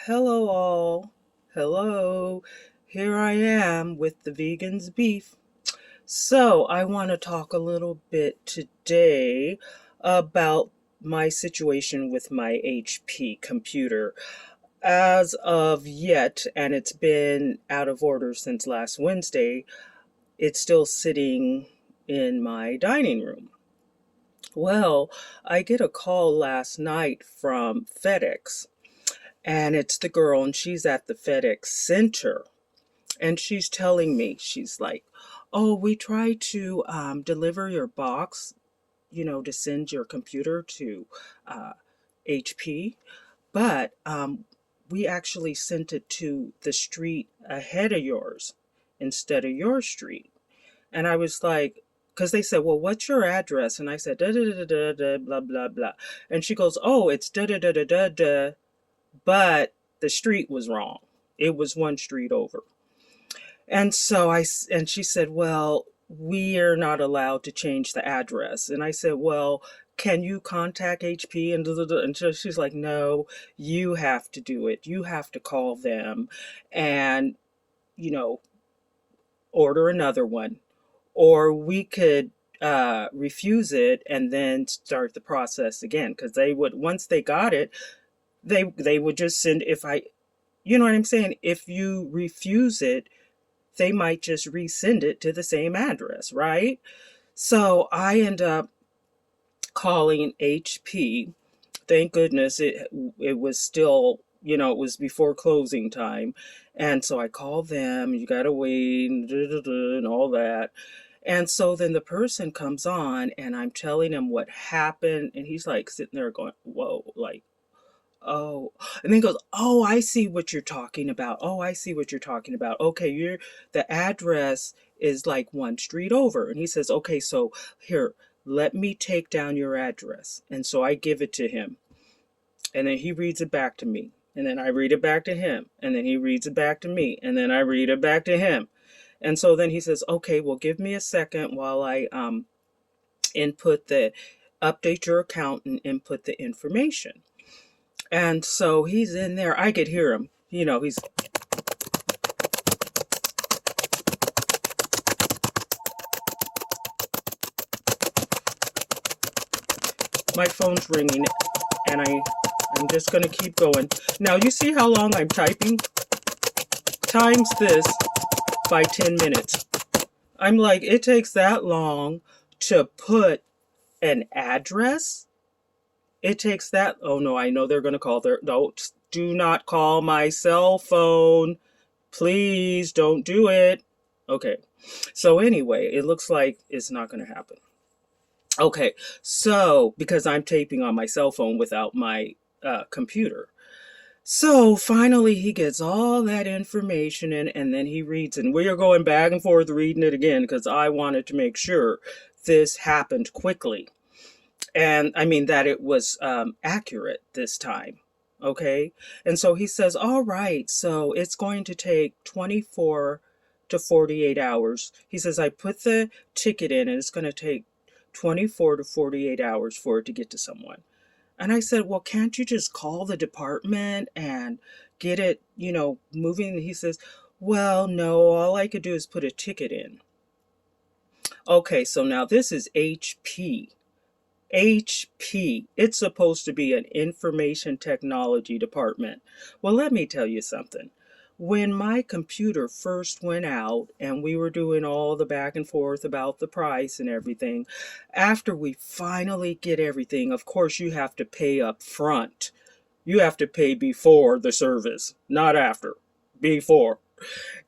Hello, all. Hello. Here I am with the vegan's beef. So, I want to talk a little bit today about my situation with my HP computer. As of yet, and it's been out of order since last Wednesday, it's still sitting in my dining room. Well, I get a call last night from FedEx, and it's the girl, and she's at the FedEx center. And she's telling me, she's like, oh, we try to deliver your box, to send your computer to uh, HP, but we actually sent it to the street ahead of yours instead of your street. And I was like, because they said, well, what's your address? And I said, da da da da da, blah, blah, blah. And she goes, oh, it's da da da da da da, but the street was wrong. It was one street over. And she said, well, we are not allowed to change the address. And I said, well, can you contact HP? And so she's like, no, you have to do it. You have to call them and, you know, order another one. Or we could refuse it and then start the process again. Because they would, once they got it, they would just send, if I, you know what I'm saying? If you refuse it, they might just resend it to the same address, right? So I end up calling HP. Thank goodness it was still, it was before closing time. And so I called them, you gotta wait, and all that. And so then the person comes on and I'm telling him what happened, and he's like sitting there going, whoa, like, oh, and then he goes, oh, I see what you're talking about. Oh, I see what you're talking about. Okay, the address is like one street over. And he says, okay, so here, let me take down your address. And so I give it to him. And then he reads it back to me. And then I read it back to him. And then he reads it back to me. And then I read it back to him. And so then he says, okay, well, give me a second while I update your account and input the information. And so he's in there. I could hear him. He's, my phone's ringing, and I'm just going to keep going. Now, you see how long I'm typing? Times this by 10 minutes. I'm like, it takes that long to put an address? It takes that. Oh no, I know they're going to call do not call my cell phone. Please don't do it. Okay. So anyway, it looks like it's not going to happen. Okay. So because I'm taping on my cell phone without my computer. So finally he gets all that information in, and then he reads, and we are going back and forth reading it again because I wanted to make sure this happened quickly. And I mean that it was accurate this time. Okay. And so he says, all right, so it's going to take 24 to 48 hours. He says, I put the ticket in and it's going to take 24 to 48 hours for it to get to someone. And I said, well, can't you just call the department and get it, moving? And he says, well, no, all I could do is put a ticket in. Okay, so now this is HP. HP. It's supposed to be an information technology department. Well, let me tell you something. When my computer first went out and we were doing all the back and forth about the price and everything, after we finally get everything, of course, you have to pay up front. You have to pay before the service, not after, before.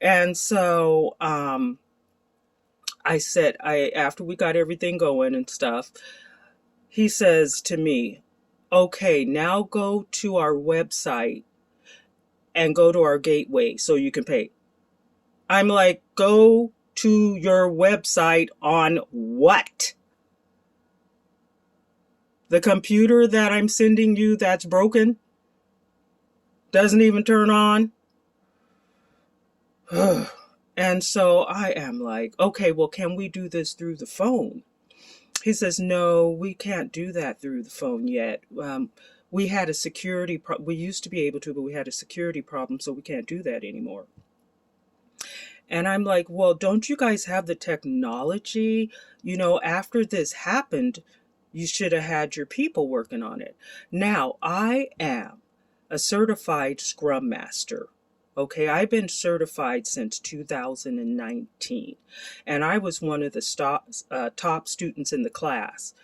And so I said, after we got everything going and stuff, he says to me, okay, now go to our website and go to our gateway so you can pay. I'm like, go to your website on what? The computer that I'm sending you that's broken? Doesn't even turn on? And so I am like, okay, well, can we do this through the phone? He says, no, we can't do that through the phone yet. We had a security we used to be able to, but we had a security problem, so we can't do that anymore. And I'm like, well, don't you guys have the technology? After this happened, you should have had your people working on it. Now, I am a certified Scrum Master. Okay, I've been certified since 2019, and I was one of the top students in the class.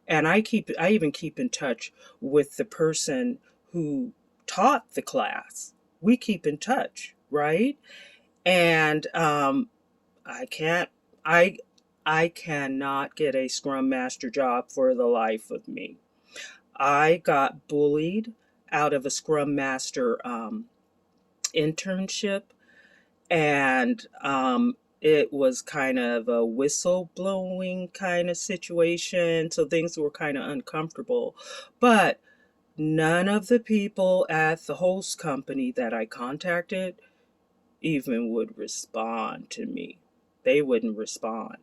And I even keep in touch with the person who taught the class. We keep in touch, right? And I can't, I, I cannot get a Scrum Master job for the life of me. I got bullied out of a Scrum Master internship, and it was kind of a whistleblowing kind of situation, so things were kind of uncomfortable. But none of the people at the host company that I contacted even would respond to me. They wouldn't respond.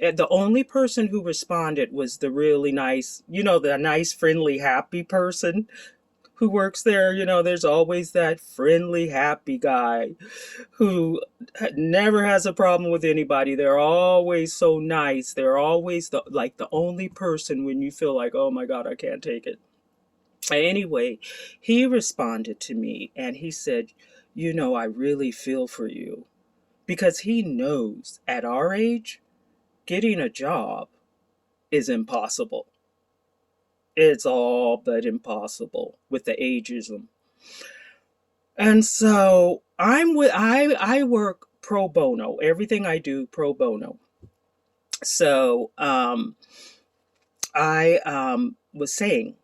And the only person who responded was the really nice, the nice, friendly, happy person who works there. There's always that friendly, happy guy who never has a problem with anybody. They're always so nice. They're always the only person when you feel like, oh my God, I can't take it. Anyway, he responded to me and he said, I really feel for you, because he knows at our age, getting a job is impossible. It's all but impossible with the ageism. And so I work pro bono. Everything I do pro bono. So I was saying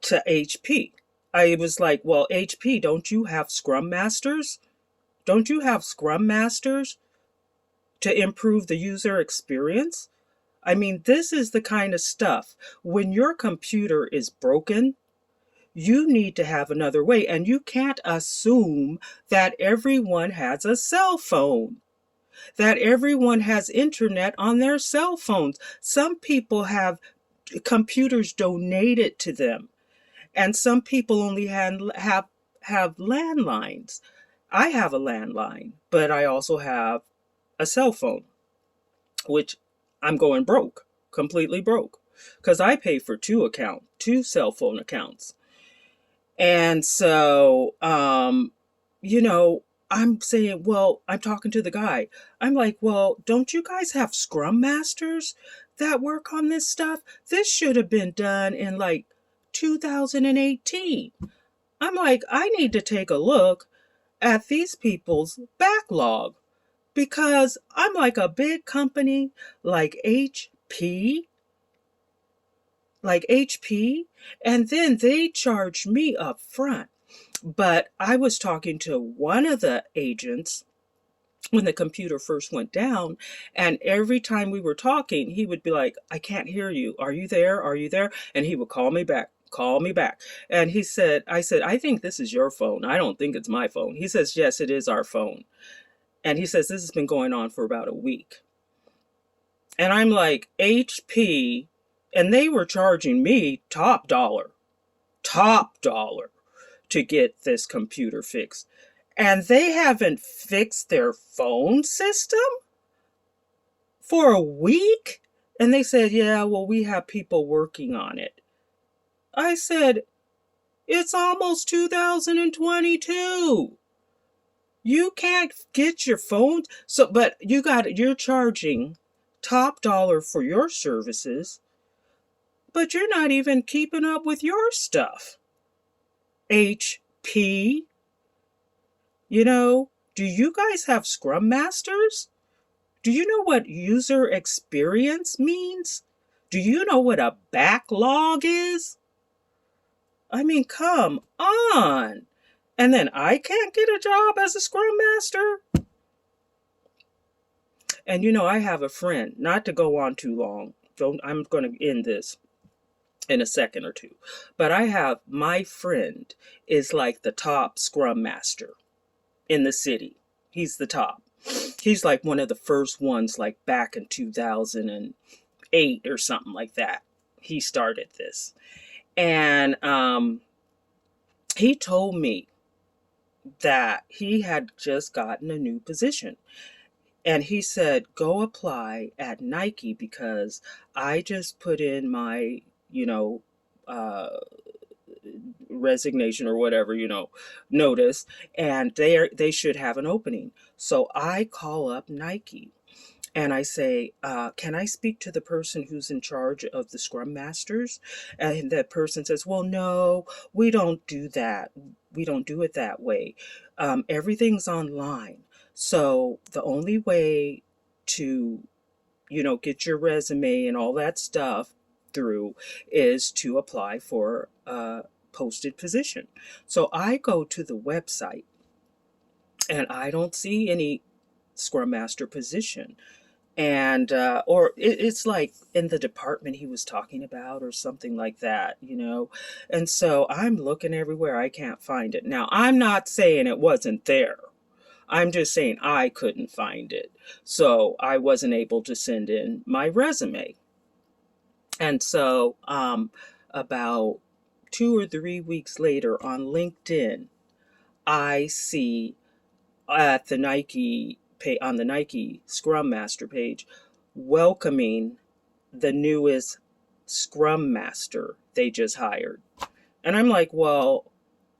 to HP, I was like, well, HP, don't you have Scrum Masters? Don't you have Scrum Masters to improve the user experience? I mean, this is the kind of stuff. When your computer is broken, you need to have another way. And you can't assume that everyone has a cell phone, that everyone has internet on their cell phones. Some people have computers donated to them, and some people only have landlines. I have a landline, but I also have a cell phone, which I'm going broke, completely broke, because I pay for two cell phone accounts. And so, I'm saying, well, I'm talking to the guy. I'm like, well, don't you guys have Scrum Masters that work on this stuff? This should have been done in like 2018. I'm like, I need to take a look at these people's backlog, because I'm like a big company like HP, and then they charge me up front. But I was talking to one of the agents when the computer first went down, and every time we were talking, he would be like, I can't hear you. Are you there? Are you there? And he would call me back. And I said, I think this is your phone. I don't think it's my phone. He says, yes, it is our phone. And he says, this has been going on for about a week. And I'm like, HP, and they were charging me top dollar to get this computer fixed. And they haven't fixed their phone system for a week? And they said, yeah, well, we have people working on it. I said, it's almost 2022. You can't get your phone. But you're charging top dollar for your services, but you're not even keeping up with your stuff. HP, do you guys have Scrum Masters? Do you know what user experience means? Do you know what a backlog is? I mean, come on. And then I can't get a job as a Scrum Master? And I have a friend, not to go on too long. I'm going to end this in a second or two. But my friend is like the top Scrum Master in the city. He's the top. He's like one of the first ones, like back in 2008 or something like that. He started this. And he told me that he had just gotten a new position. And he said, go apply at Nike because I just put in my, you know, uh, resignation or whatever, notice, and they should have an opening. So I call up Nike and I say, can I speak to the person who's in charge of the Scrum Masters? And that person says, well, no, we don't do that. We don't do it that way. Everything's online. So the only way to, get your resume and all that stuff through is to apply for a posted position. So I go to the website and I don't see any Scrum Master position, and or it's like in the department he was talking about or something like that. And so I'm looking everywhere, I can't find it. Now, I'm not saying it wasn't there, I'm just saying I couldn't find it, so I wasn't able to send in my resume. And so about 2 or 3 weeks later on LinkedIn, I see at the Nike on the Nike Scrum Master page, welcoming the newest Scrum Master they just hired. And I'm like, well,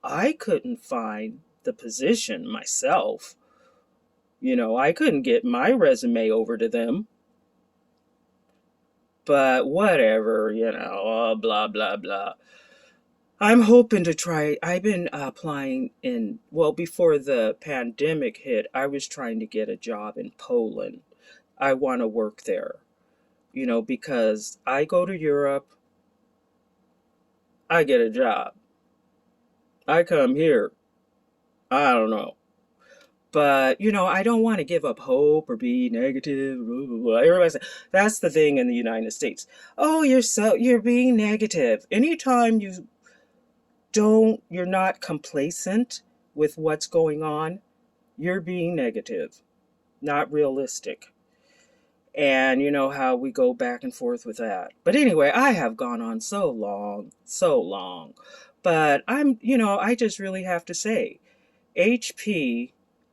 I couldn't find the position myself. I couldn't get my resume over to them. But whatever, blah, blah, blah. I'm hoping to try. I've been applying before the pandemic hit, I was trying to get a job in Poland. I want to work there, because I go to Europe, I get a job. I come here, I don't know. But, I don't want to give up hope or be negative. Blah, blah, blah. Everybody says, that's the thing in the United States. Oh, you're being negative. Anytime you're not complacent with what's going on, you're being negative, not realistic. And you know how we go back and forth with that. But anyway, I have gone on so long, so long. But I just really have to say, HP,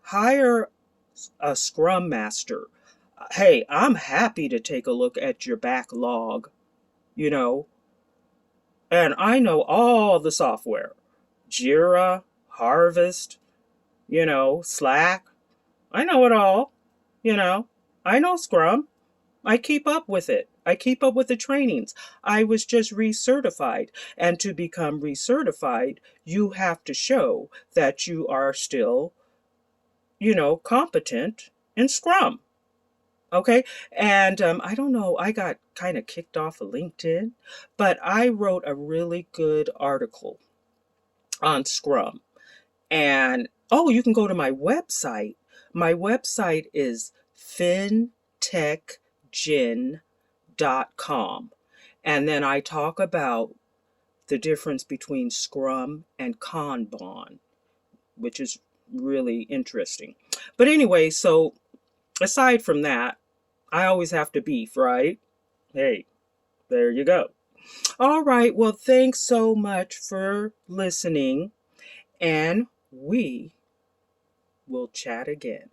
hire a Scrum Master. Hey, I'm happy to take a look at your backlog, you know, and I know all the software. Jira, Harvest, Slack. I know it all, you know. I know Scrum. I keep up with it. I keep up with the trainings. I was just recertified. And to become recertified, you have to show that you are still, competent in Scrum. Okay. And I don't know, I got kind of kicked off of LinkedIn, but I wrote a really good article on Scrum. And you can go to my website. My website is fintechgen.com. And then I talk about the difference between Scrum and Kanban, which is really interesting. But anyway, so aside from that, I always have to beef, right? Hey, there you go. All right. Well, thanks so much for listening, and we will chat again.